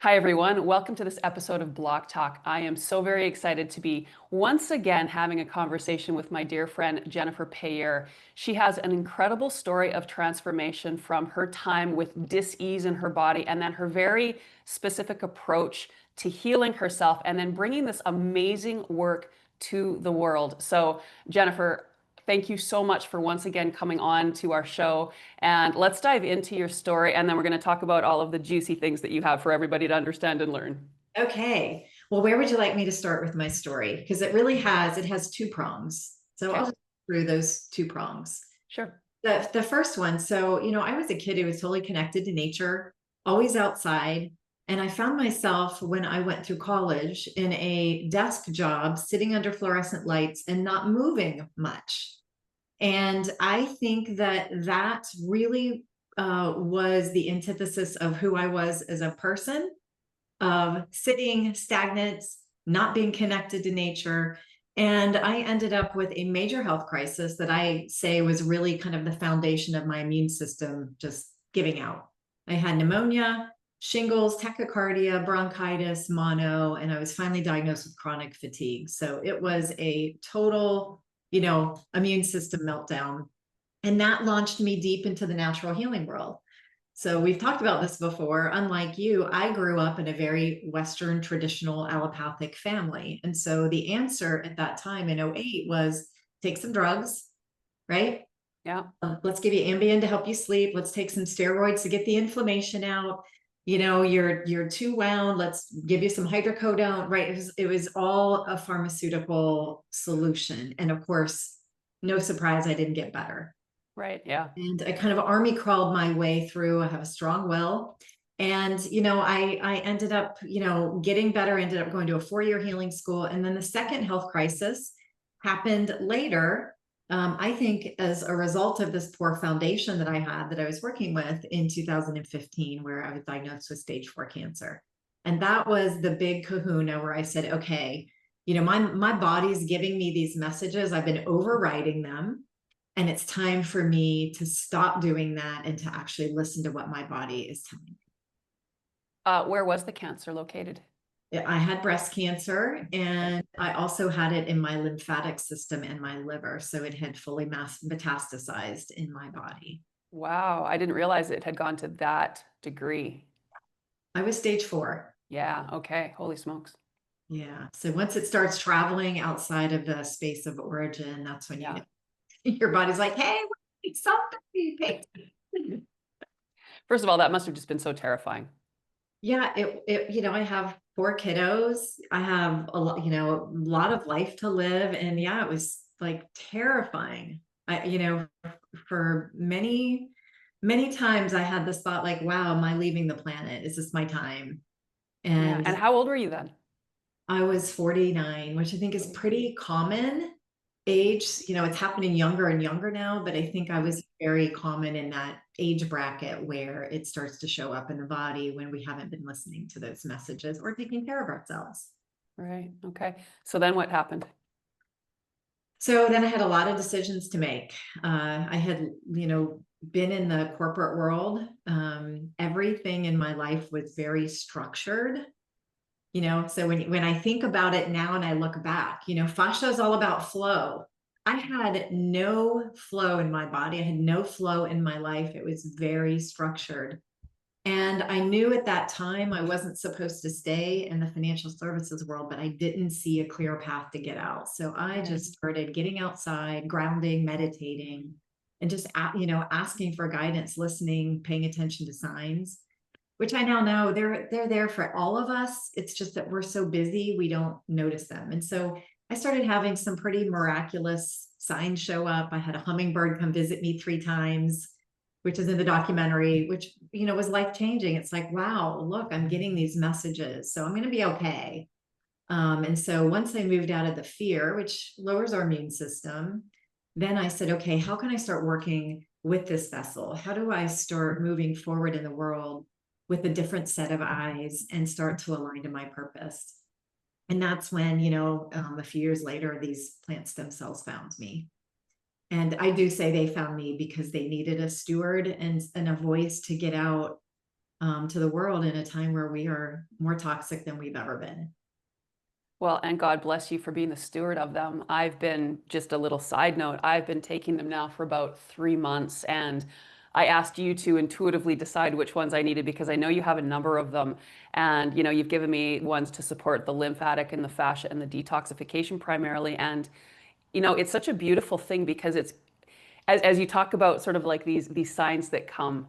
Hi, everyone. Welcome to this episode of Block Talk. I am so very excited to be once again having a conversation with my dear friend, Jennifer Payeur. She has an incredible story of transformation from her time with dis-ease in her body and then her very specific approach to healing herself and then bringing this amazing work to the world. So, Jennifer, thank you so much for once again coming on to our show. And let's dive into your story. And then we're going to talk about all of the juicy things that you have for everybody to understand and learn. Okay. Well, where would you like me to start with my story? Because it has two prongs. So I'll Okay, just go through those two prongs. sure. The first one, so, I was a kid who was totally connected to nature, always outside. And I found myself when I went through college in a desk job, sitting under fluorescent lights and not moving much. And I think that really was the antithesis of who I was as a person, of sitting stagnant, not being connected to nature. And I ended up with a major health crisis that I say was really kind of the foundation of my immune system just giving out. I had pneumonia, shingles, tachycardia, bronchitis, mono, and I was finally diagnosed with chronic fatigue. So it was a total, immune system meltdown. And that launched me deep into the natural healing world. So we've talked about this before. Unlike you, I grew up in a very Western traditional allopathic family. And so the answer at that time in '08 was take some drugs, right? Yeah. Let's give you Ambien to help you sleep. Let's take some steroids to get the inflammation out. You're too wound. Let's give you some hydrocodone, right? It was all a pharmaceutical solution. And of course, no surprise, I didn't get better. Right. Yeah. And I kind of army crawled my way through. I have a strong will. And, I ended up, getting better, ended up going to a 4-year healing school. And then the second health crisis happened later. I think as a result of this poor foundation that I had that I was working with in 2015, where I was diagnosed with stage 4 cancer. And that was the big kahuna where I said, okay, my body's giving me these messages. I've been overriding them. And it's time for me to stop doing that and to actually listen to what my body is telling me. Where was the cancer located? I had breast cancer and I also had it in my lymphatic system and my liver. So it had fully metastasized in my body. Wow. I didn't realize it had gone to that degree. I was stage 4. Yeah. Okay. Holy smokes. Yeah. So once it starts traveling outside of the space of origin, that's when Yeah. your body's like, hey, wait, something. Pay attention. First of all, that must have just been so terrifying. Yeah, I have 4 kiddos. I have a lot of life to live. And yeah, it was like terrifying. For many, many times I had this thought like, wow, am I leaving the planet? Is this my time? Yeah. And And how old were you then? I was 49, which I think is pretty common age. It's happening younger and younger now, but I think I was very common in that age bracket where it starts to show up in the body when we haven't been listening to those messages or taking care of ourselves. Right. Okay. So then what happened? So then I had a lot of decisions to make. I had, been in the corporate world. Everything in my life was very structured. So when I think about it now and I look back, fascia is all about flow. I had no flow in my body. I had no flow in my life. It was very structured. And I knew at that time I wasn't supposed to stay in the financial services world, but I didn't see a clear path to get out. So I just started getting outside, grounding, meditating, and just, asking for guidance, listening, paying attention to signs, which I now know they're there for all of us. It's just that we're so busy, we don't notice them. And so I started having some pretty miraculous signs show up. I had a hummingbird come visit me 3 times, which is in the documentary, which, was life-changing. It's like, wow, look, I'm getting these messages, so I'm going to be okay. And so once I moved out of the fear, which lowers our immune system, then I said, okay, how can I start working with this vessel? How do I start moving forward in the world with a different set of eyes and start to align to my purpose? And that's when, a few years later, these plant stem cells found me. And I do say they found me because they needed a steward and a voice to get out to the world in a time where we are more toxic than we've ever been. Well, and God bless you for being the steward of them. I've been, just a little side note, I've been taking them now for about 3 months, and I asked you to intuitively decide which ones I needed because I know you have a number of them. And, you've given me ones to support the lymphatic and the fascia and the detoxification primarily. And, it's such a beautiful thing because it's, as you talk about sort of like these signs that come,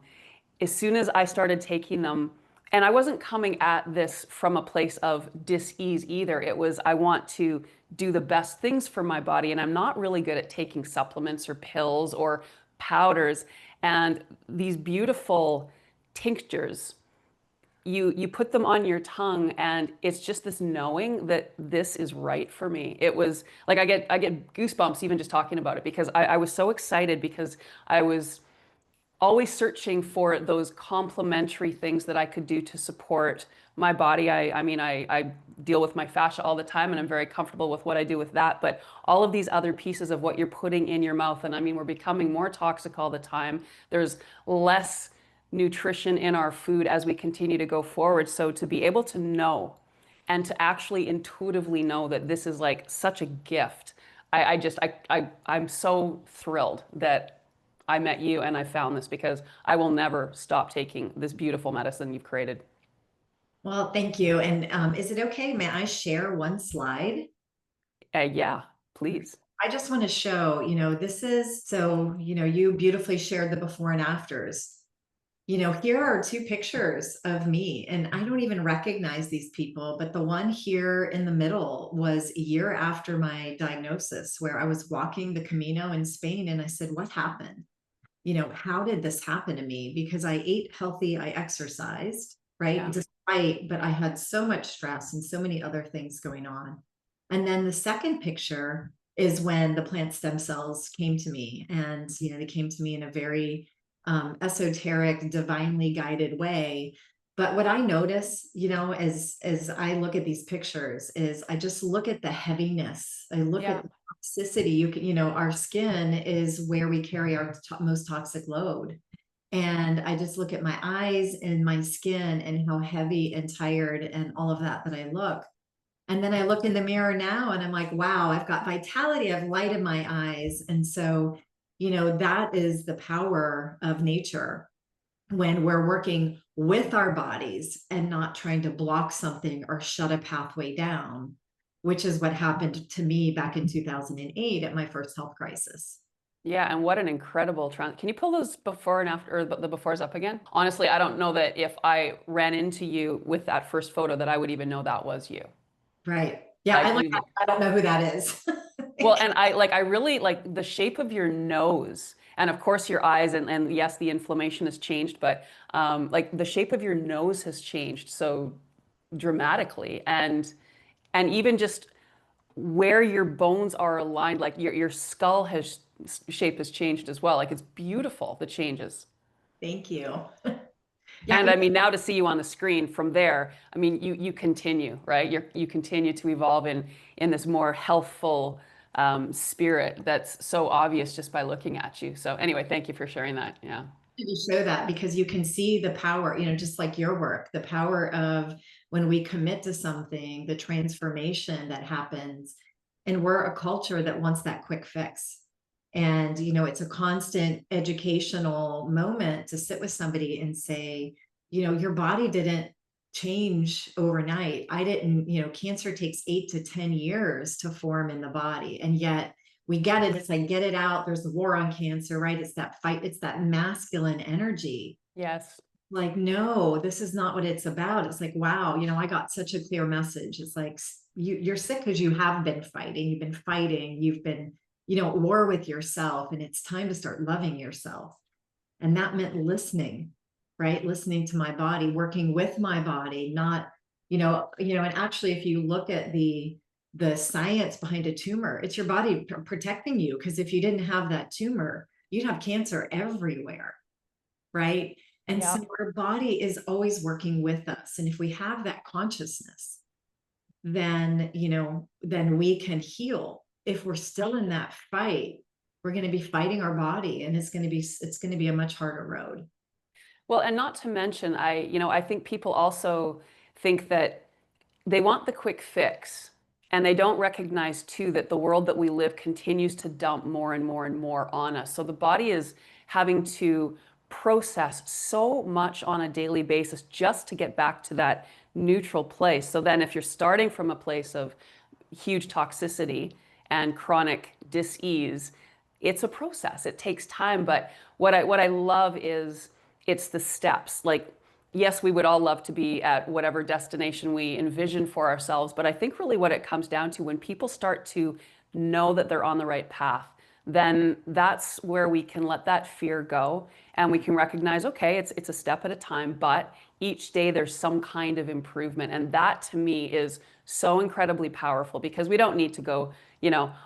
as soon as I started taking them, and I wasn't coming at this from a place of dis-ease either. It was, I want to do the best things for my body, and I'm not really good at taking supplements or pills or powders. And these beautiful tinctures, you put them on your tongue, and it's just this knowing that this is right for me. It was like I get goosebumps even just talking about it because I was so excited because I was always searching for those complementary things that I could do to support my body. I mean, I deal with my fascia all the time and I'm very comfortable with what I do with that. But all of these other pieces of what you're putting in your mouth, and I mean, we're becoming more toxic all the time. There's less nutrition in our food as we continue to go forward. So to be able to know and to actually intuitively know that this is like such a gift. I'm so thrilled that I met you and I found this because I will never stop taking this beautiful medicine you've created. Well, thank you. And is it okay? May I share one slide? Yeah, please. I just want to show, this is so, you beautifully shared the before and afters. Here are two pictures of me, and I don't even recognize these people, but the one here in the middle was a year after my diagnosis, where I was walking the Camino in Spain, and I said, what happened? How did this happen to me? Because I ate healthy, I exercised, right? Yeah. But I had so much stress and so many other things going on. And then the second picture is when the plant stem cells came to me, and they came to me in a very esoteric, divinely guided way. But what I notice, as I look at these pictures, is I just look at the heaviness. I look Yeah. at the toxicity. Our skin is where we carry our most toxic load. And I just look at my eyes and my skin and how heavy and tired and all of that I look. And then I look in the mirror now and I'm like, wow, I've got vitality, I've light in my eyes. And so, that is the power of nature when we're working with our bodies and not trying to block something or shut a pathway down, which is what happened to me back in 2008 at my first health crisis. Yeah, and what an incredible trend. Can you pull those before and after, or the befores up again? Honestly, I don't know that if I ran into you with that first photo that I would even know that was you. Right. Yeah. Like you look, I don't know who that is. well, and I really like the shape of your nose, and of course your eyes, and yes, the inflammation has changed, but like the shape of your nose has changed so dramatically, and even just where your bones are aligned, like your skull has shape has changed as well. Like it's beautiful, the changes. Thank you. Yeah. And I mean, now to see you on the screen from there, I mean, you continue, right? You continue to evolve in this more healthful spirit that's so obvious just by looking at you. So anyway, thank you for sharing that. Yeah. To show that, because you can see the power, just like your work, the power of when we commit to something, the transformation that happens. And we're a culture that wants that quick fix. And, it's a constant educational moment to sit with somebody and say, your body didn't change overnight. I didn't, cancer takes 8 to 10 years to form in the body. And yet we get it. It's like, get it out. There's the war on cancer, right? It's that fight. It's that masculine energy. Yes. Like, no, this is not what it's about. It's like, wow, I got such a clear message. It's like, you're sick because you have been fighting. You've been fighting. You've been, at war with yourself. And it's time to start loving yourself. And that meant listening, right? Listening to my body, working with my body, not, and actually, if you look at the science behind a tumor, it's your body protecting you. Because if you didn't have that tumor, you'd have cancer everywhere, right? And Yeah. so our body is always working with us. And if we have that consciousness, then, then we can heal. If we're still in that fight, we're going to be fighting our body, and it's going to be a much harder road. Well, and not to mention, I think people also think that they want the quick fix. And they don't recognize too that the world that we live continues to dump more and more and more on us. So the body is having to process so much on a daily basis just to get back to that neutral place. So then if you're starting from a place of huge toxicity and chronic dis-ease, it's a process. It takes time, but what I love is it's the steps. Like, yes, we would all love to be at whatever destination we envision for ourselves, but I think really what it comes down to when people start to know that they're on the right path, then that's where we can let that fear go and we can recognize, okay, it's a step at a time, but each day there's some kind of improvement. And that to me is so incredibly powerful because we don't need to go,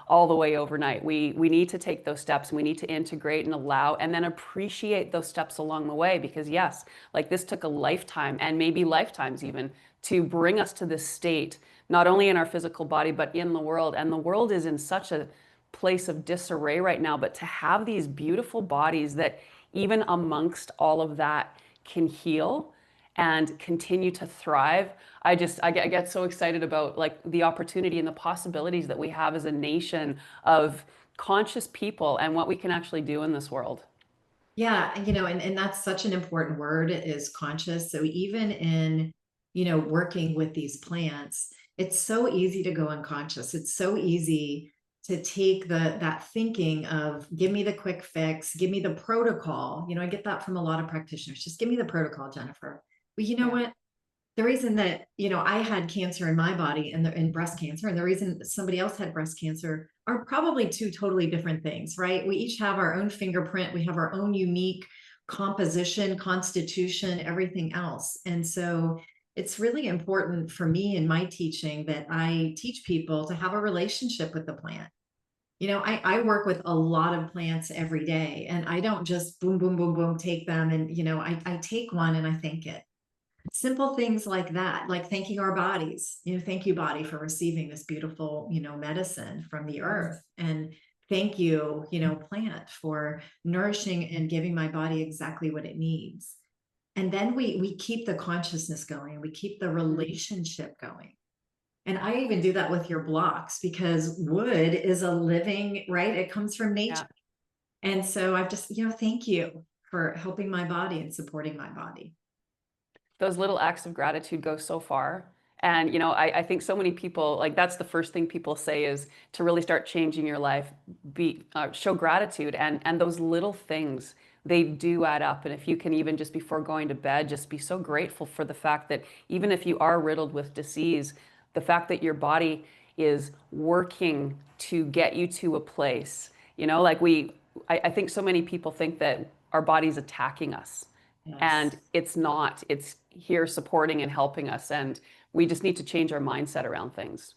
all the way overnight. We need to take those steps and we need to integrate and allow and then appreciate those steps along the way because yes, like this took a lifetime and maybe lifetimes even to bring us to this state, not only in our physical body, but in the world. And the world is in such a place of disarray right now, but to have these beautiful bodies that even amongst all of that can heal and continue to thrive. I get so excited about like the opportunity and the possibilities that we have as a nation of conscious people and what we can actually do in this world. Yeah, and that's such an important word is conscious. So even in, working with these plants, it's so easy to go unconscious. It's so easy to take that thinking of give me the quick fix, give me the protocol. I get that from a lot of practitioners. Just give me the protocol, Jennifer. Well, you know Yeah. what? The reason that I had cancer in my body and in breast cancer, and the reason somebody else had breast cancer are probably two totally different things, right? We each have our own fingerprint, we have our own unique composition, constitution, everything else. And so it's really important for me in my teaching that I teach people to have a relationship with the plant. I work with a lot of plants every day, and I don't just boom, boom, boom, boom, take them. And, I take one and I thank it. Simple things like that, like thanking our bodies. Thank you, body, for receiving this beautiful, medicine from the earth. And thank you, plant, for nourishing and giving my body exactly what it needs. And then we keep the consciousness going, we keep the relationship going. And I even do that with your blocks because wood is a living, right? It comes from nature. Yeah. And so I've just, thank you for helping my body and supporting my body. Those little acts of gratitude go so far. And, I think so many people, like that's the first thing people say is to really start changing your life, show gratitude. And those little things, they do add up. And if you can even just before going to bed, just be so grateful for the fact that even if you are riddled with disease, the fact that your body is working to get you to a place, like I think so many people think that our body's attacking us. Yes. And it's not, it's here supporting and helping us. And we just need to change our mindset around things.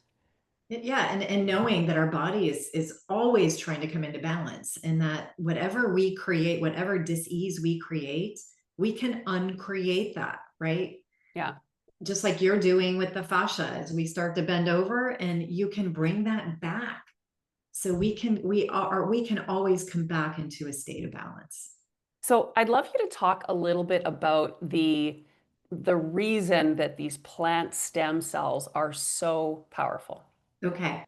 Yeah, and knowing that our body is always trying to come into balance, and that whatever we create, whatever dis-ease we create, we can uncreate that, right? Yeah. Just like you're doing with the fascia as we start to bend over, and you can bring that back. So we can always come back into a state of balance. So I'd love you to talk a little bit about the reason that these plant stem cells are so powerful. Okay.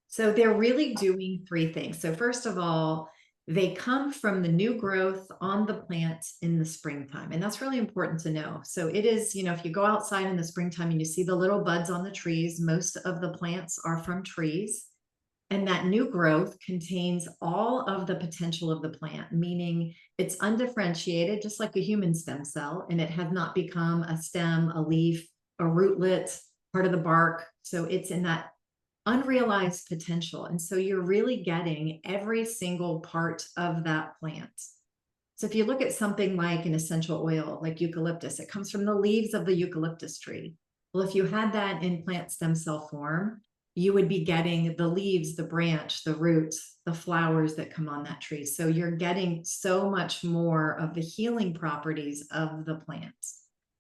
So they're really doing three things. So first of all, they come from the new growth on the plant in the springtime. And that's really important to know. So it is, if you go outside in the springtime and you see the little buds on the trees, most of the plants are from trees. And that new growth contains all of the potential of the plant, meaning it's undifferentiated, just like a human stem cell, and it has not become a stem, a leaf, a rootlet, part of the bark. So it's in that unrealized potential. And so you're really getting every single part of that plant. So if you look at something like an essential oil, like eucalyptus, it comes from the leaves of the eucalyptus tree. Well, if you had that in plant stem cell form, you would be getting the leaves, the branch, the roots, the flowers that come on that tree. So you're getting so much more of the healing properties of the plant.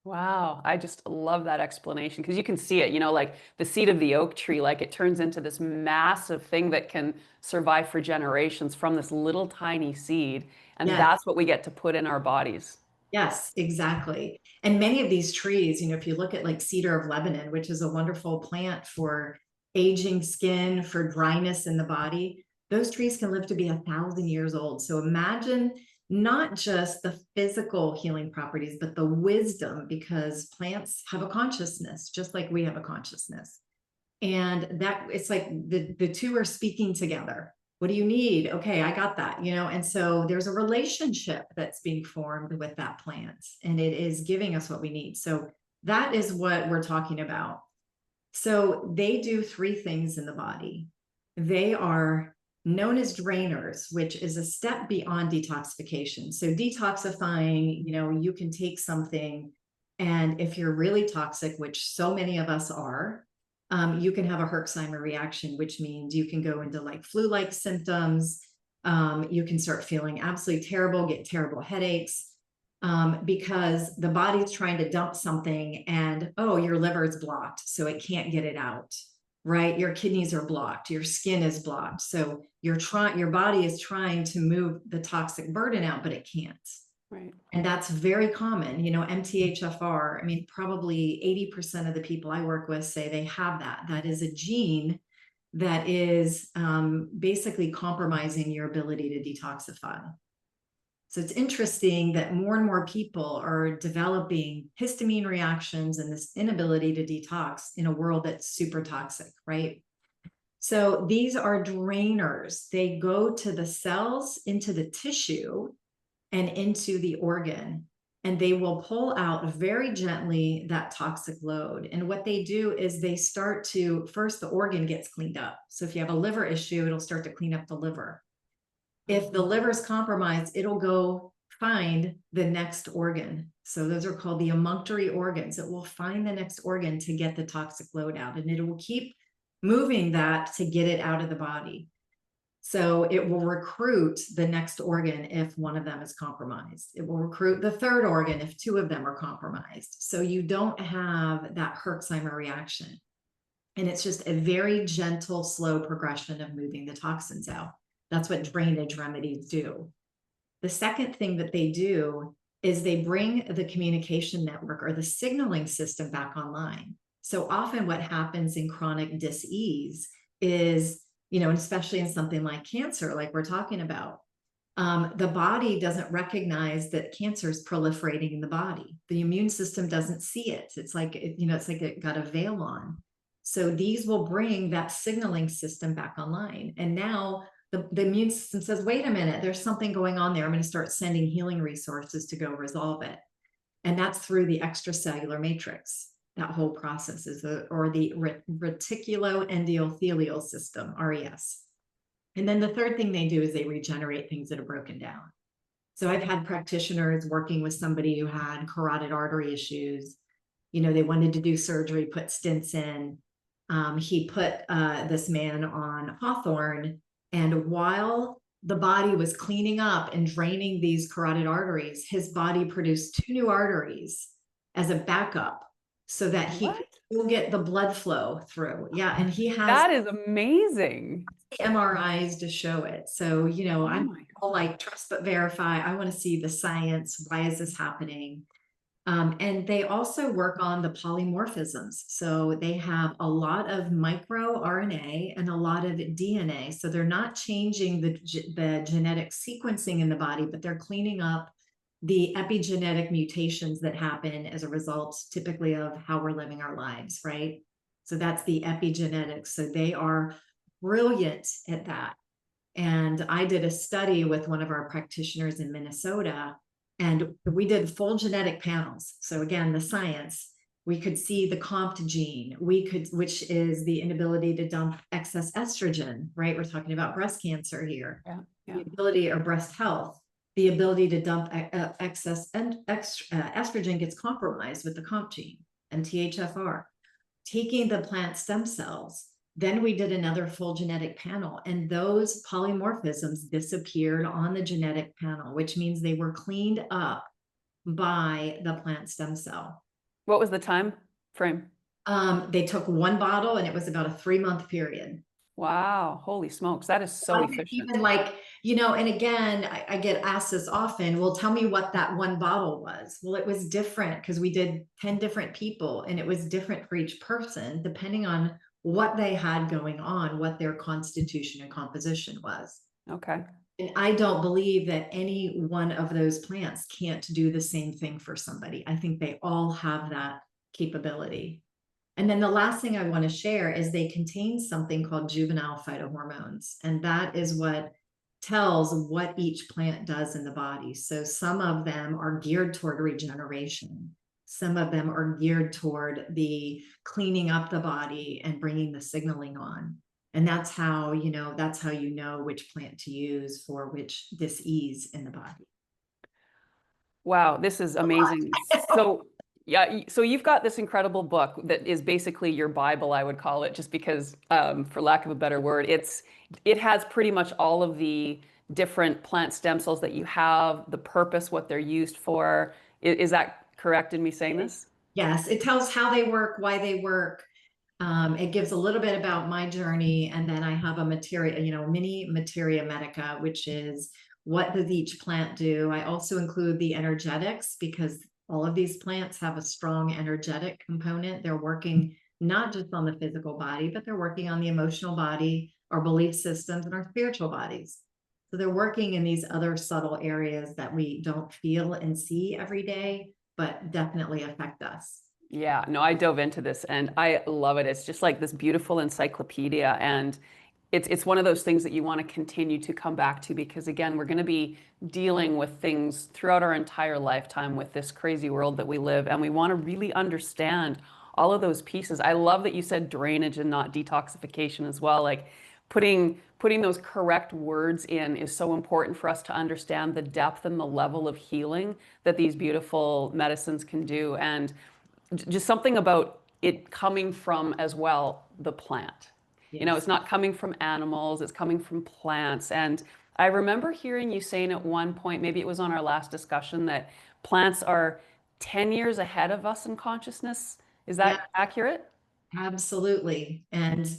Wow, I just love that explanation because you can see it, like the seed of the oak tree, like it turns into this massive thing that can survive for generations from this little tiny seed. And Yes. that's what we get to put in our bodies. Yes, exactly. And many of these trees, if you look at like cedar of Lebanon, which is a wonderful plant for aging skin, for dryness in the body, those trees can live to be 1,000 years old. So imagine not just the physical healing properties, but the wisdom, because plants have a consciousness, just like we have a consciousness. And that it's like the two are speaking together. What do you need? Okay, I got that, and so there's a relationship that's being formed with that plant, and it is giving us what we need. So that is what we're talking about. So they do three things in the body. They are known as drainers, which is a step beyond detoxification. So detoxifying, you can take something, and if you're really toxic, which so many of us are, you can have a Herxheimer reaction, which means you can go into like flu-like symptoms. You can start feeling absolutely terrible, get terrible headaches, because the body's trying to dump something, and your liver is blocked, so it can't get it out, right? Your kidneys are blocked, your skin is blocked, so your body is trying to move the toxic burden out, but it can't. Right. And that's very common, MTHFR. I mean, probably 80% of the people I work with say they have that. That is a gene that is basically compromising your ability to detoxify. So it's interesting that more and more people are developing histamine reactions and this inability to detox in a world that's super toxic, right? So these are drainers. They go to the cells, into the tissue, and into the organ, and they will pull out very gently that toxic load. And what they do is they start to, first the organ gets cleaned up. So if you have a liver issue, it'll start to clean up the liver. If the liver is compromised, it'll go find the next organ. So those are called the emunctory organs. It will find the next organ to get the toxic load out, and it will keep moving that to get it out of the body. So it will recruit the next organ if one of them is compromised. It will recruit the third organ if two of them are compromised. So you don't have that Herxheimer reaction. And it's just a very gentle, slow progression of moving the toxins out. That's what drainage remedies do. The second thing that they do is they bring the communication network or the signaling system back online. So often what happens in chronic dis-ease is, especially in something like cancer, like we're talking about, the body doesn't recognize that cancer is proliferating in the body. The immune system doesn't see it. It's like, it's like it got a veil on. So these will bring that signaling system back online. And now the immune system says, wait a minute, there's something going on there. I'm going to start sending healing resources to go resolve it. And that's through the extracellular matrix. That whole process is the reticuloendothelial system, RES. And then the third thing they do is they regenerate things that are broken down. So I've had practitioners working with somebody who had carotid artery issues. They wanted to do surgery, put stents in. He put this man on Hawthorne, and while the body was cleaning up and draining these carotid arteries, his body produced 2 new arteries as a backup, so that he could still get the blood flow through. Yeah. And he has That is amazing. MRIs to show it. So, I'm all like, trust but verify. I want to see the science. Why is this happening? And they also work on the polymorphisms. So they have a lot of microRNA and a lot of DNA. So they're not changing the genetic sequencing in the body, but they're cleaning up the epigenetic mutations that happen as a result, typically, of how we're living our lives, right? So that's the epigenetics. So they are brilliant at that. And I did a study with one of our practitioners in Minnesota, and we did full genetic panels. So again, the science, we could see the COMT gene, which is the inability to dump excess estrogen, right? We're talking about breast cancer here. Yeah. The ability, or breast health, the ability to dump excess estrogen gets compromised with the COMT gene, MTHFR. Taking the plant stem cells, then we did another full genetic panel, and those polymorphisms disappeared on the genetic panel, which means they were cleaned up by the plant stem cell. What was the time frame? They took one bottle, and it was about a 3-month period. Wow. Holy smokes. That is so Wasn't efficient. even like, and again, I get asked this often, well, tell me what that one bottle was. Well, it was different because we did 10 different people and it was different for each person, depending on what they had going on, what their constitution and composition was. Okay. And I don't believe that any one of those plants can't do the same thing for somebody. I think they all have that capability. And then the last thing I want to share is they contain something called juvenile phytohormones. And that is what tells what each plant does in the body. So some of them are geared toward regeneration. Some of them are geared toward the cleaning up the body and bringing the signaling on. And that's how you know which plant to use for which dis-ease in the body. Wow, this is amazing. So, yeah, so you've got this incredible book that is basically your Bible, I would call it, just because, for lack of a better word, it has pretty much all of the different plant stem cells that you have, the purpose, what they're used for. Is that correct in me saying this? Yes, it tells how they work, why they work. It gives a little bit about my journey, and then I have a materia, mini materia medica, which is what does each plant do. I also include the energetics because all of these plants have a strong energetic component. They're working not just on the physical body, but they're working on the emotional body, our belief systems, and our spiritual bodies. So they're working in these other subtle areas that we don't feel and see every day, but definitely affect us. Yeah, no, I dove into this and I love it. It's just like this beautiful encyclopedia, and it's one of those things that you want to continue to come back to because again, we're going to be dealing with things throughout our entire lifetime with this crazy world that we live, and we want to really understand all of those pieces. I love that you said drainage and not detoxification as well. Like putting those correct words in is so important for us to understand the depth and the level of healing that these beautiful medicines can do. And just something about it coming from as well the plant. It's Yes. not coming from animals, it's coming from plants. And I remember hearing you saying at one point, maybe it was on our last discussion, that plants are 10 years ahead of us in consciousness. Is Yeah. that accurate? Absolutely. And,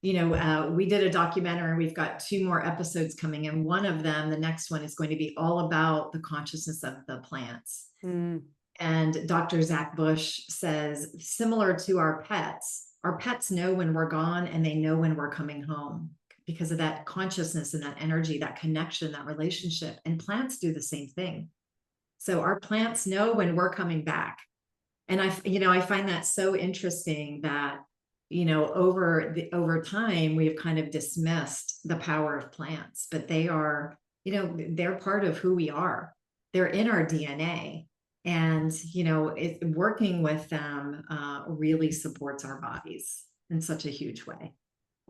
we did a documentary. We've got two more episodes coming, and one of them, the next one, is going to be all about the consciousness of the plants. Mm, And Dr. Zach Bush says, similar to our pets know when we're gone and they know when we're coming home because of that consciousness and that energy, that connection, that relationship. And plants do the same thing. So our plants know when we're coming back. And I find that so interesting that, over time, we've kind of dismissed the power of plants, but they're part of who we are. They're in our DNA. And, working with them really supports our bodies in such a huge way.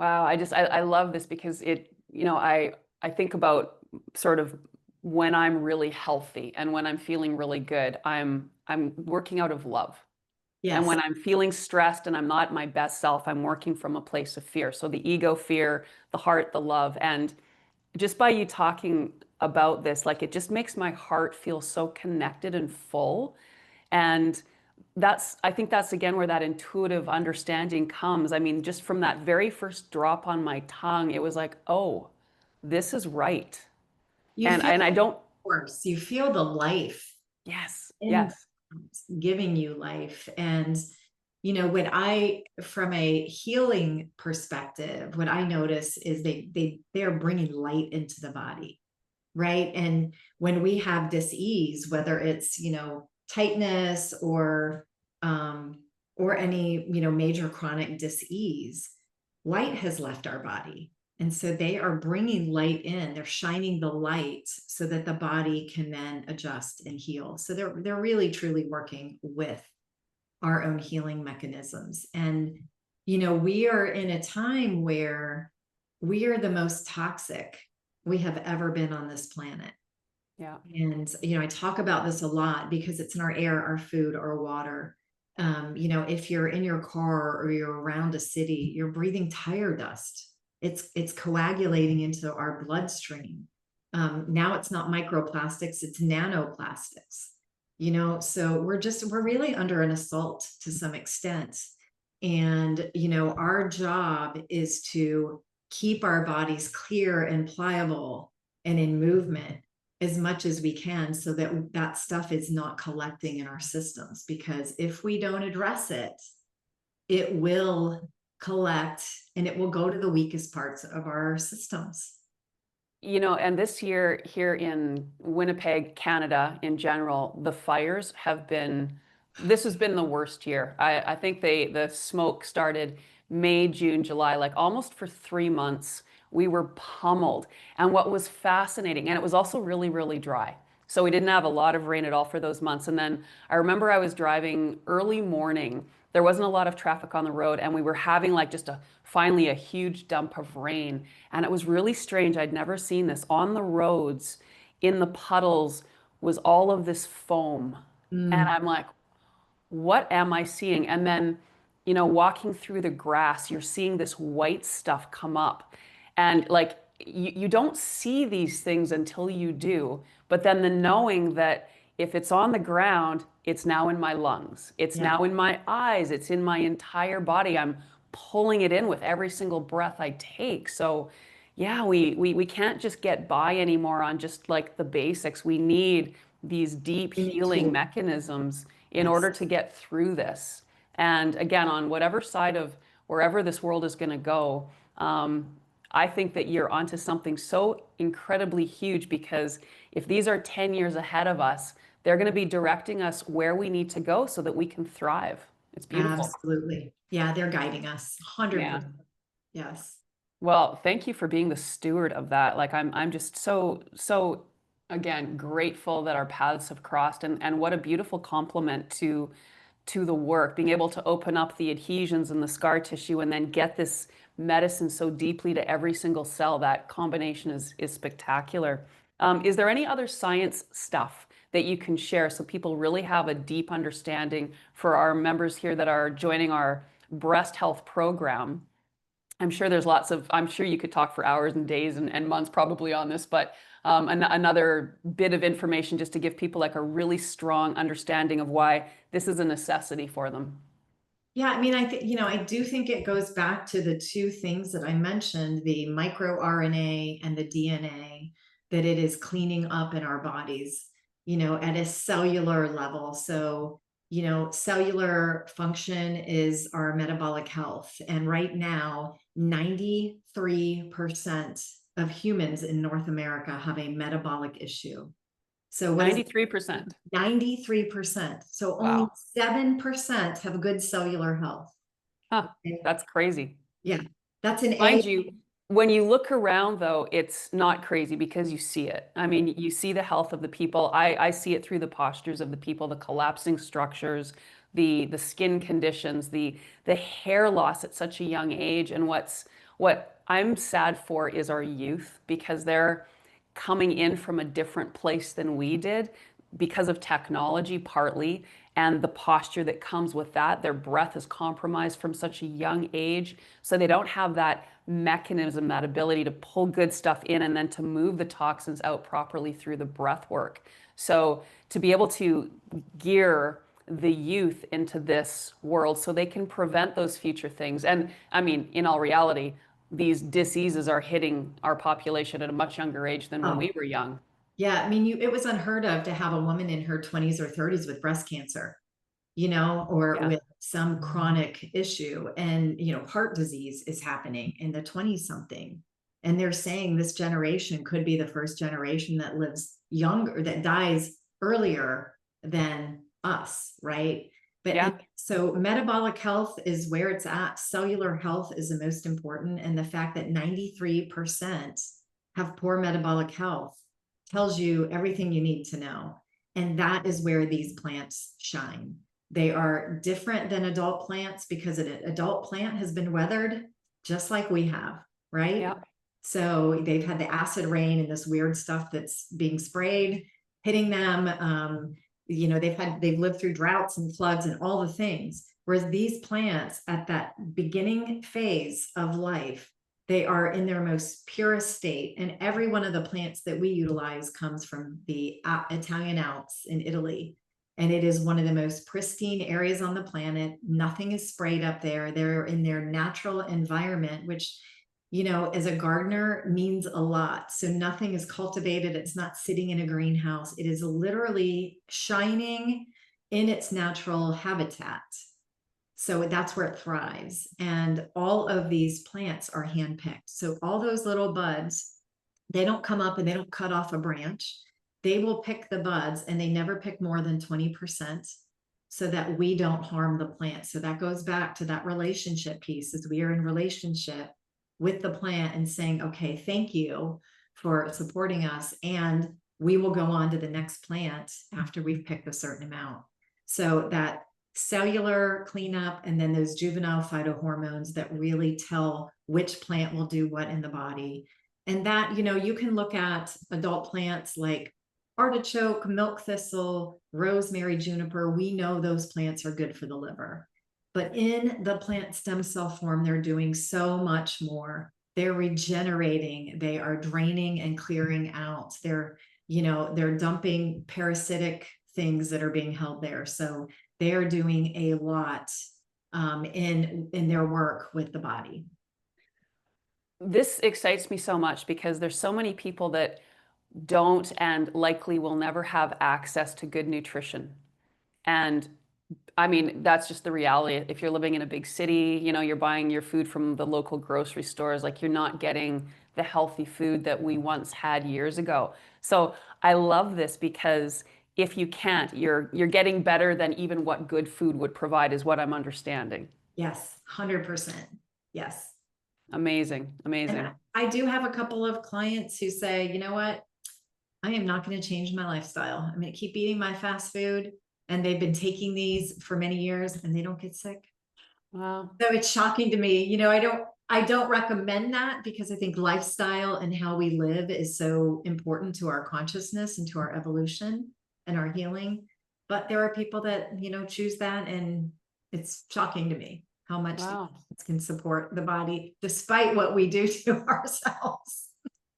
wow, I love this because I think about sort of when I'm really healthy and when I'm feeling really good, I'm working out of love. And Yes. when I'm feeling stressed and I'm not my best self, I'm working from a place of fear. So the ego, fear, the heart, the love. And just by you talking about this, like it just makes my heart feel so connected and full. And I think that's again where that intuitive understanding comes. I mean, just from that very first drop on my tongue, it was like, oh, this is right. You And feel and I don't, force, you feel the life yes, in yes. giving you life. And, from a healing perspective, what I notice is they're bringing light into the body, right? And when we have dis-ease, whether it's, tightness um, or any, major chronic dis-ease, light has left our body. And so they are bringing light in, they're shining the light so that the body can then adjust and heal. So they're really truly working with our own healing mechanisms. And, we are in a time where we are the most toxic we have ever been on this planet. Yeah. And, I talk about this a lot because it's in our air, our food, our water. If you're in your car or you're around a city, you're breathing tire dust. It's coagulating into our bloodstream. Now it's not microplastics, it's nanoplastics. So we're really under an assault to some extent. And, our job is to keep our bodies clear and pliable and in movement as much as we can, so that that stuff is not collecting in our systems. Because if we don't address it, it will collect and it will go to the weakest parts of our systems. And this year here in Winnipeg, Canada, in general, the fires have been, this has been the worst year. I think the smoke started May, June, July, like almost for 3 months. We were pummeled. And what was fascinating, and it was also really, really dry. So we didn't have a lot of rain at all for those months. And then I remember I was driving early morning. There wasn't a lot of traffic on the road, and we were having like just finally a huge dump of rain. And it was really strange. I'd never seen this. On the roads, in the puddles, was all of this foam. And Mm, I'm like, what am I seeing? And then, walking through the grass, you're seeing this white stuff come up. And like, you don't see these things until you do. But then the knowing that if it's on the ground, it's now in my lungs, it's yeah, now in my eyes, it's in my entire body. I'm pulling it in with every single breath I take. So, yeah, we can't just get by anymore on just like the basics. We need these deep we need healing tools. mechanisms in Yes, order to get through this. And again, on whatever side of wherever this world is going to go, um, I think that you're onto something so incredibly huge, because if these are 10 years ahead of us, they're going to be directing us where we need to go so that we can thrive. It's beautiful. absolutely. Yeah, they're guiding us Yeah. 100%. Yes. Well, thank you for being the steward of that. Like I'm just so again grateful that our paths have crossed, and what a beautiful compliment to the work, being able to open up the adhesions and the scar tissue and then get this medicine so deeply to every single cell. That combination is spectacular. Is there any other science stuff that you can share so people really have a deep understanding for our members here that are joining our breast health program? I'm sure you could talk for hours and days and months probably on this, but another bit of information just to give people like a really strong understanding of why this is a necessity for them. Yeah, I mean, I think, I do think it goes back to the two things that I mentioned, the microRNA and the DNA, that it is cleaning up in our bodies, at a cellular level. So, cellular function is our metabolic health. And right now, 93% of humans in North America have a metabolic issue. So what is 93%. 93%? So only Wow. 7% have good cellular health. Huh. Okay. That's crazy. Yeah, that's an A. Mind you, when you look around, though, it's not crazy because you see it. I mean, you see the health of the people. I see it through the postures of the people, the collapsing structures, the skin conditions, the hair loss at such a young age. And what I'm sad for is our youth, because they're coming in from a different place than we did because of technology, partly, and the posture that comes with that. Their breath is compromised from such a young age, so they don't have that mechanism, that ability to pull good stuff in and then to move the toxins out properly through the breath work. So to be able to gear the youth into this world so they can prevent those future things. And I mean, in all reality, these diseases are hitting our population at a much younger age than when Oh, we were young. yeah. I mean, it was unheard of to have a woman in her 20s or 30s with breast cancer, or Yeah. with some chronic issue. And, heart disease is happening in the 20 something. And they're saying this generation could be the first generation that lives younger, that dies earlier than us, right? But Yeah. so metabolic health is where it's at. Cellular health is the most important. And the fact that 93% have poor metabolic health tells you everything you need to know. And that is where these plants shine. They are different than adult plants because an adult plant has been weathered just like we have, right? Yeah. So they've had the acid rain and this weird stuff that's being sprayed, hitting them. They've lived through droughts and floods and all the things. Whereas these plants at that beginning phase of life, they are in their most purest state. And every one of the plants that we utilize comes from the Italian Alps in Italy. And it is one of the most pristine areas on the planet. Nothing is sprayed up there. They're in their natural environment, which as a gardener means a lot. So nothing is cultivated. It's not sitting in a greenhouse. It is literally shining in its natural habitat. So that's where it thrives. And all of these plants are handpicked. So all those little buds, they don't come up and they don't cut off a branch. They will pick the buds, and they never pick more than 20% so that we don't harm the plant. So that goes back to that relationship piece, as we are in relationship with the plant and saying, okay, thank you for supporting us. And we will go on to the next plant after we've picked a certain amount. So that cellular cleanup, and then those juvenile phytohormones that really tell which plant will do what in the body. And that, you can look at adult plants like artichoke, milk thistle, rosemary, juniper. We know those plants are good for the liver. But in the plant stem cell form, they're doing so much more. They're regenerating, they are draining and clearing out. They're dumping parasitic things that are being held there. So they are doing a lot in their work with the body. This excites me so much because there's so many people that don't and likely will never have access to good nutrition. And I mean, that's just the reality. If you're living in a big city, you're buying your food from the local grocery stores, like you're not getting the healthy food that we once had years ago. So I love this because if you can't, you're getting better than even what good food would provide, is what I'm understanding. Yes, 100%. Yes. Amazing, amazing. And I do have a couple of clients who say, you know what? I am not going to change my lifestyle. I'm going to keep eating my fast food. And they've been taking these for many years and they don't get sick. Wow. So it's shocking to me. I don't recommend that, because I think lifestyle and how we live is so important to our consciousness and to our evolution and our healing. But there are people that, choose that, and it's shocking to me how much Wow. can support the body despite what we do to ourselves.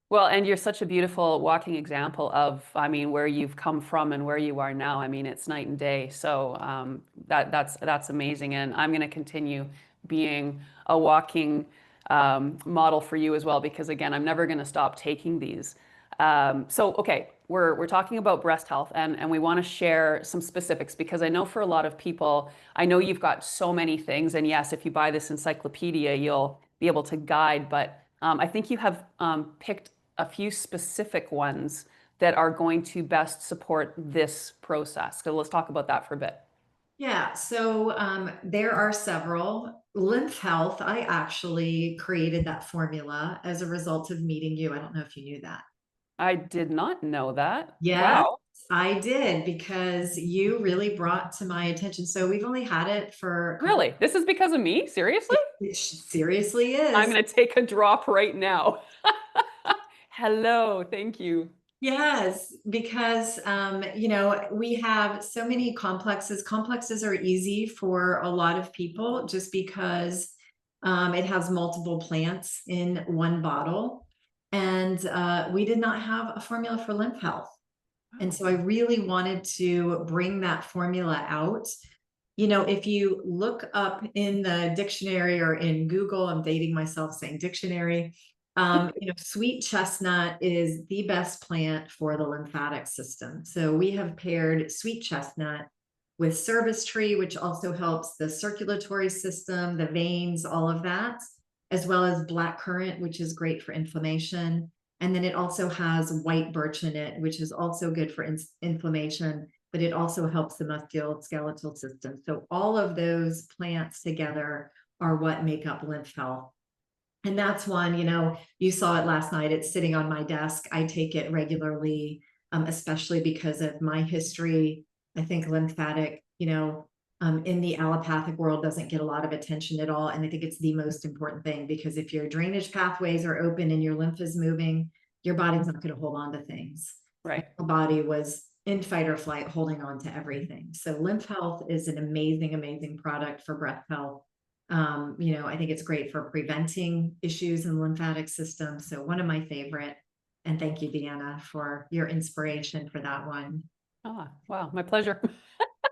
Well, and you're such a beautiful walking example of, I mean, where you've come from and where you are now. I mean, it's night and day. So that's amazing, and I'm going to continue being a walking model for you as well, because again, I'm never going to stop taking these. So okay, we're talking about breast health, and we want to share some specifics, because I know for a lot of people, I know you've got so many things, and yes, if you buy this encyclopedia, you'll be able to guide, but I think you have picked a few specific ones that are going to best support this process. So let's talk about that for a bit. Yeah, so there are several. Lymph Health, I actually created that formula as a result of meeting you. I don't know if you knew that. I did not know that. Yes, Wow. I did, because you really brought to my attention. So we've only had it for a couple. Really? This is because of me? Seriously? It seriously I'm is. going to take a drop right now. Hello, thank you. Yes, because we have so many complexes. Complexes are easy for a lot of people just because it has multiple plants in one bottle. And we did not have a formula for lymph health. And Wow. so I really wanted to bring that formula out. If you look up in the dictionary or in Google, I'm dating myself saying dictionary, sweet chestnut is the best plant for the lymphatic system. So we have paired sweet chestnut with service tree, which also helps the circulatory system, the veins, all of that, as well as black currant, which is great for inflammation. And then it also has white birch in it, which is also good for inflammation, but it also helps the musculoskeletal system. So all of those plants together are what make up lymph health. And that's one, you saw it last night. It's sitting on my desk. I take it regularly, especially because of my history. I think lymphatic, in the allopathic world doesn't get a lot of attention at all. And I think it's the most important thing, because if your drainage pathways are open and your lymph is moving, your body's not going to hold on to things. Right. The body was in fight or flight, holding on to everything. So lymph health is an amazing, amazing product for breast health. I think it's great for preventing issues in the lymphatic system. So one of my favorite. And thank you, Deanna, for your inspiration for that one. Ah, wow, my pleasure.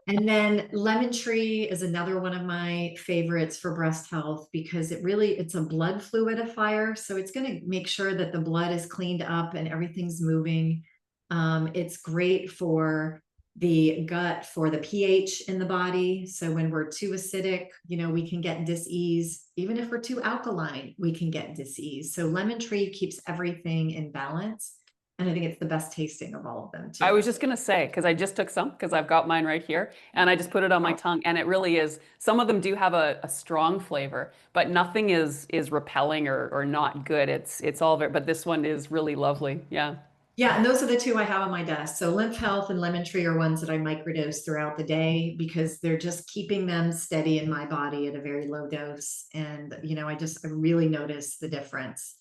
And then lemon tree is another one of my favorites for breast health because it's a blood fluidifier. So it's going to make sure that the blood is cleaned up and everything's moving. It's great for the gut, for the pH in the body. So when we're too acidic, we can get dis-ease. Even if we're too alkaline, we can get dis-ease. So lemon tree keeps everything in balance. And I think it's the best tasting of all of them too. I was just going to say, because I just took some, because I've got mine right here, and I just put it on my tongue, and it really is, some of them do have a strong flavor, but nothing is repelling or not good. It's all very, but this one is really lovely. Yeah. Yeah, and those are the two I have on my desk. So Lymph Health and Lemon Tree are ones that I microdose throughout the day because they're just keeping them steady in my body at a very low dose. And, I really notice the difference.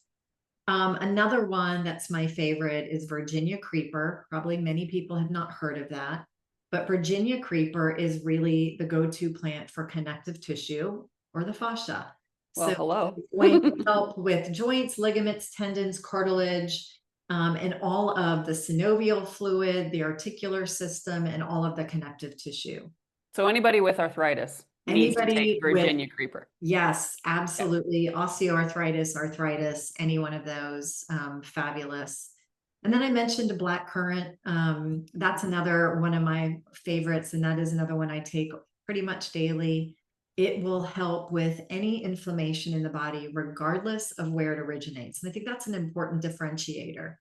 Another one that's my favorite is Virginia Creeper. Probably many people have not heard of that, but Virginia Creeper is really the go-to plant for connective tissue or the fascia. Well, So hello. it's going to help with joints, ligaments, tendons, cartilage, and all of the synovial fluid, the articular system, and all of the connective tissue. So anybody with arthritis needs to take Anybody with, Virginia Creeper. yes, absolutely. Yeah. Osteoarthritis, arthritis, any one of those, fabulous. And then I mentioned black currant. That's another one of my favorites, and that is another one I take pretty much daily. It will help with any inflammation in the body, regardless of where it originates. And I think that's an important differentiator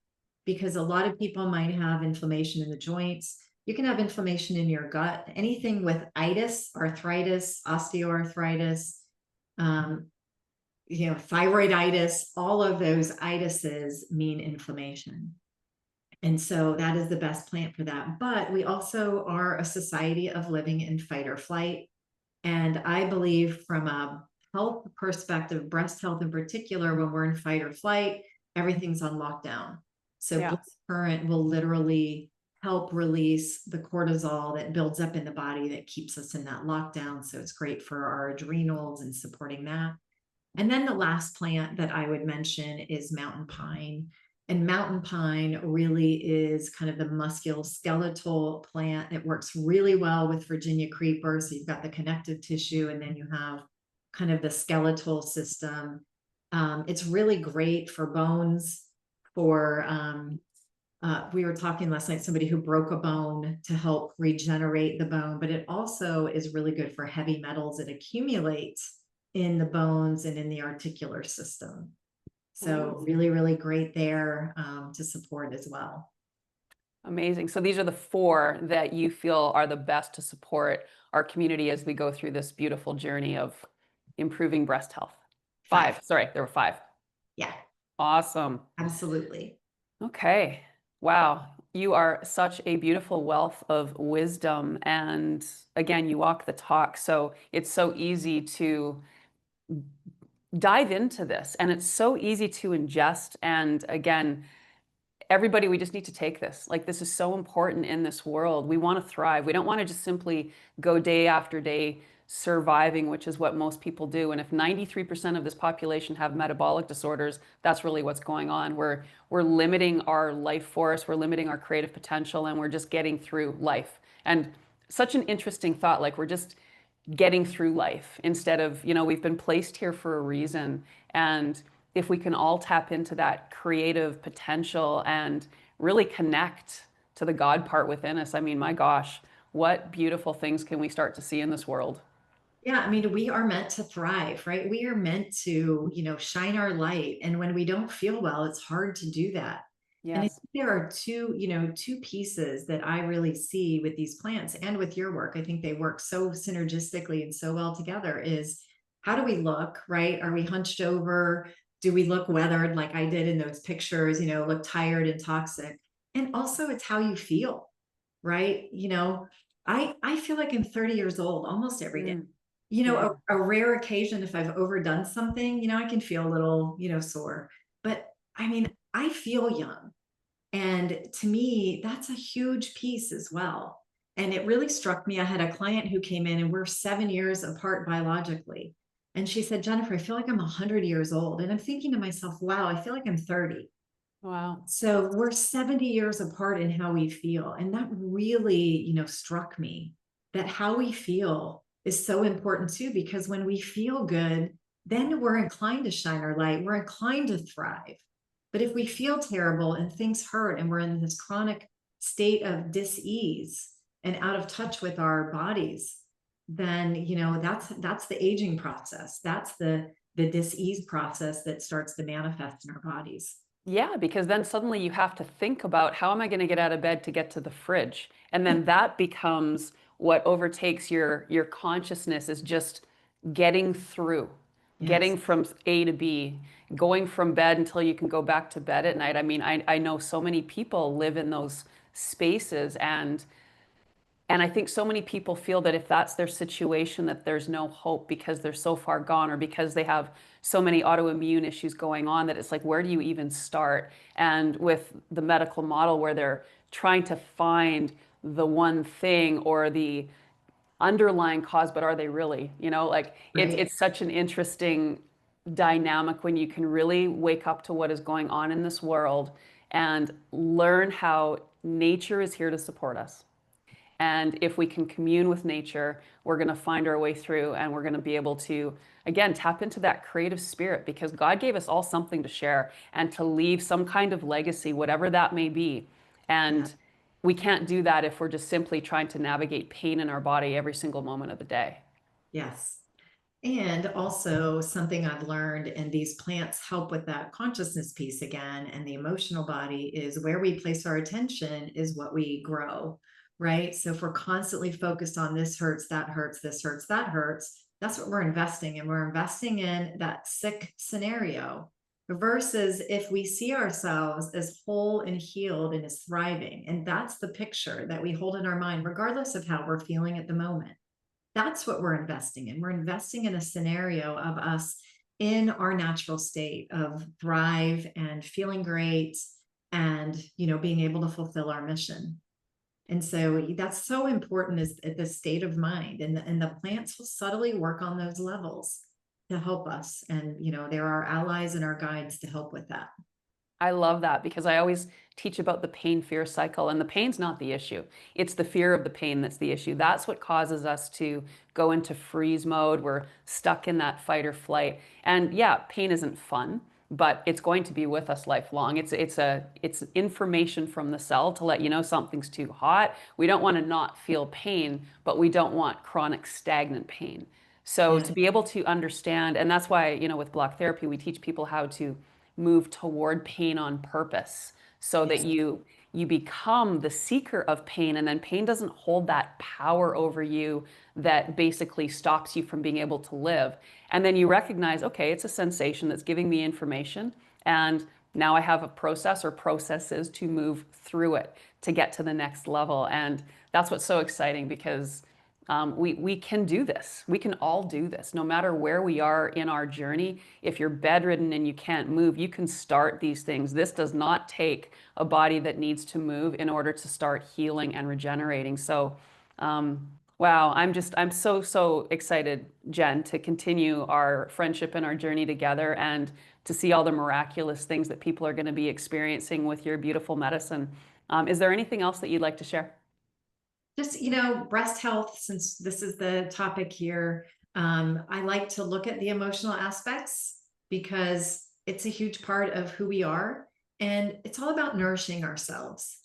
because a lot of people might have inflammation in the joints. You can have inflammation in your gut, anything with itis, arthritis, osteoarthritis, thyroiditis, all of those itises mean inflammation. And so that is the best plant for that. But we also are a society of living in fight or flight. And I believe from a health perspective, breast health in particular, when we're in fight or flight, everything's on lockdown. So black currant will literally help release the cortisol that builds up in the body that keeps us in that lockdown. So it's great for our adrenals and supporting that. And then the last plant that I would mention is mountain pine. And mountain pine really is kind of the musculoskeletal plant. It works really well with Virginia Creeper. So you've got the connective tissue, and then you have kind of the skeletal system. It's really great for bones. We were talking last night, somebody who broke a bone to help regenerate the bone, but it also is really good for heavy metals that accumulate in the bones and in the articular system. So really, really great there to support as well. Amazing. So these are the 4 that you feel are the best to support our community as we go through this beautiful journey of improving breast health. 5. Sorry, there were 5. Yeah. Awesome. Absolutely. Okay. Wow. You are such a beautiful wealth of wisdom. And again, you walk the talk. So it's so easy to dive into this, and it's so easy to ingest. And again, everybody, we just need to take this. Like, this is so important in this world. We want to thrive. We don't want to just simply go day after day surviving, which is what most people do. And if 93% of this population have metabolic disorders, that's really what's going on. We're limiting our life force, we're limiting our creative potential, and we're just getting through life. And such an interesting thought, like we're just getting through life instead of, we've been placed here for a reason. And if we can all tap into that creative potential and really connect to the God part within us, I mean, my gosh, what beautiful things can we start to see in this world? Yeah, I mean, we are meant to thrive, right? We are meant to, shine our light. And when we don't feel well, it's hard to do that. And I Yes. think there are two pieces that I really see with these plants and with your work. I think they work so synergistically and so well together is how do we look, right? Are we hunched over? Do we look weathered like I did in those pictures, look tired and toxic? And also it's how you feel, right? I feel like I'm 30 years old almost every day. Yeah. A rare occasion, if I've overdone something, I can feel a little, sore. But I mean, I feel young. And to me, that's a huge piece as well. And it really struck me. I had a client who came in and we're 7 years apart biologically. And she said, Jennifer, I feel like I'm 100 years old. And I'm thinking to myself, wow, I feel like I'm 30. Wow. So we're 70 years apart in how we feel. And that really, struck me. that how we feel is so important too, because when we feel good, then we're inclined to shine our light. We're inclined to thrive. But if we feel terrible and things hurt and we're in this chronic state of dis-ease and out of touch with our bodies, then, you know, that's the aging process. That's the dis-ease process that starts to manifest in our bodies. Yeah, because then suddenly you have to think about how am I going to get out of bed to get to the fridge? And then that becomes what overtakes your consciousness is just getting through, Yes, getting from A to B, going from bed until you can go back to bed at night. I mean, I know so many people live in those spaces and I think so many people feel that if that's their situation, that there's no hope because they're so far gone or because they have so many autoimmune issues going on that it's like, where do you even start? And with the medical model where they're trying to find the one thing or the underlying cause, but are they really? You know, like right. it's such an interesting dynamic when you can really wake up to what is going on in this world and learn how nature is here to support us. And if we can commune with nature, we're going to find our way through and we're going to be able to, again, tap into that creative spirit because God gave us all something to share and to leave some kind of legacy, whatever that may be. Yeah. And we can't do that if we're just simply trying to navigate pain in our body every single moment of the day. Yes. And also something I've learned, and these plants help with that consciousness piece again, and the emotional body is where we place our attention is what we grow, right? So if we're constantly focused on this hurts, that hurts, this hurts, that hurts, that's what we're investing in. We're investing in that sick scenario versus if we see ourselves as whole and healed and as thriving. And that's the picture that we hold in our mind, regardless of how we're feeling at the moment. That's what we're investing in. We're investing in a scenario of us in our natural state of thrive and feeling great and, you know, being able to fulfill our mission. And so that's so important is at the state of mind, and the plants will subtly work on those levels to help us. And, you know, there are allies and our guides to help with that. I love that because I always teach about the pain fear cycle, and the pain's not the issue. It's the fear of the pain that's the issue. That's what causes us to go into freeze mode. We're stuck in that fight or flight. And yeah, pain isn't fun, but it's going to be with us lifelong. It's information from the cell to let you know something's too hot. We don't want to not feel pain, but we don't want chronic stagnant pain. So Yeah. to be able to understand, and that's why, you know, with block therapy, we teach people how to move toward pain on purpose so that Yes. you become the seeker of pain and then pain doesn't hold that power over you that basically stops you from being able to live. And then you recognize, okay, it's a sensation that's giving me information and now I have a process or processes to move through it to get to the next level. And that's what's so exciting because we can do this. We can all do this, no matter where we are in our journey. If you're bedridden and you can't move, you can start these things. This does not take a body that needs to move in order to start healing and regenerating. So, wow, I'm so excited, Jen, to continue our friendship and our journey together and to see all the miraculous things that people are going to be experiencing with your beautiful medicine. Is there anything else that you'd like to share? Just, you know, breast health, since this is the topic here, I like to look at the emotional aspects because it's a huge part of who we are. And it's all about nourishing ourselves.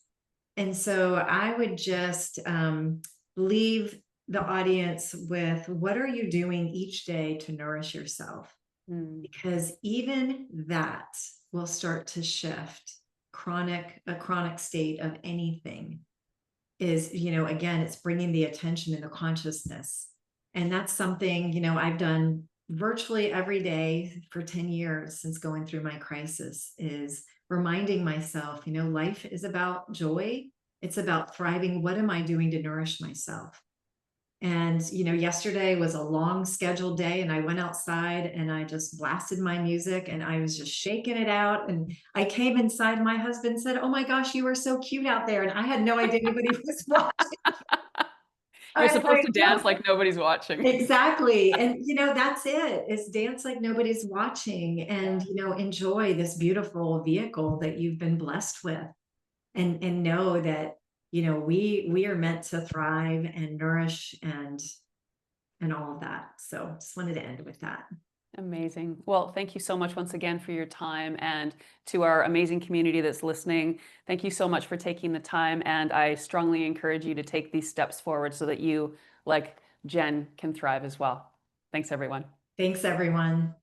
And so I would just leave the audience with what are you doing each day to nourish yourself? Mm. Because even that will start to shift a chronic state of anything is, you know, again, it's bringing the attention and the consciousness. And that's something, you know, I've done virtually every day for 10 years since going through my crisis is reminding myself, you know, life is about joy. It's about thriving. What am I doing to nourish myself? And, you know, yesterday was a long scheduled day and I went outside and I just blasted my music and I was just shaking it out. And I came inside, my husband said, "Oh my gosh, you are so cute out there." And I had no idea anybody was watching. You're I was supposed like, to "No." dance like nobody's watching. Exactly. And, you know, that's it, is dance like nobody's watching and, you know, enjoy this beautiful vehicle that you've been blessed with and know that we are meant to thrive and nourish and all of that. So just wanted to end with that. Amazing. Well, thank you so much once again for your time, and to our amazing community that's listening, thank you so much for taking the time. And I strongly encourage you to take these steps forward so that you, like Jen, can thrive as well. Thanks, everyone. Thanks, everyone.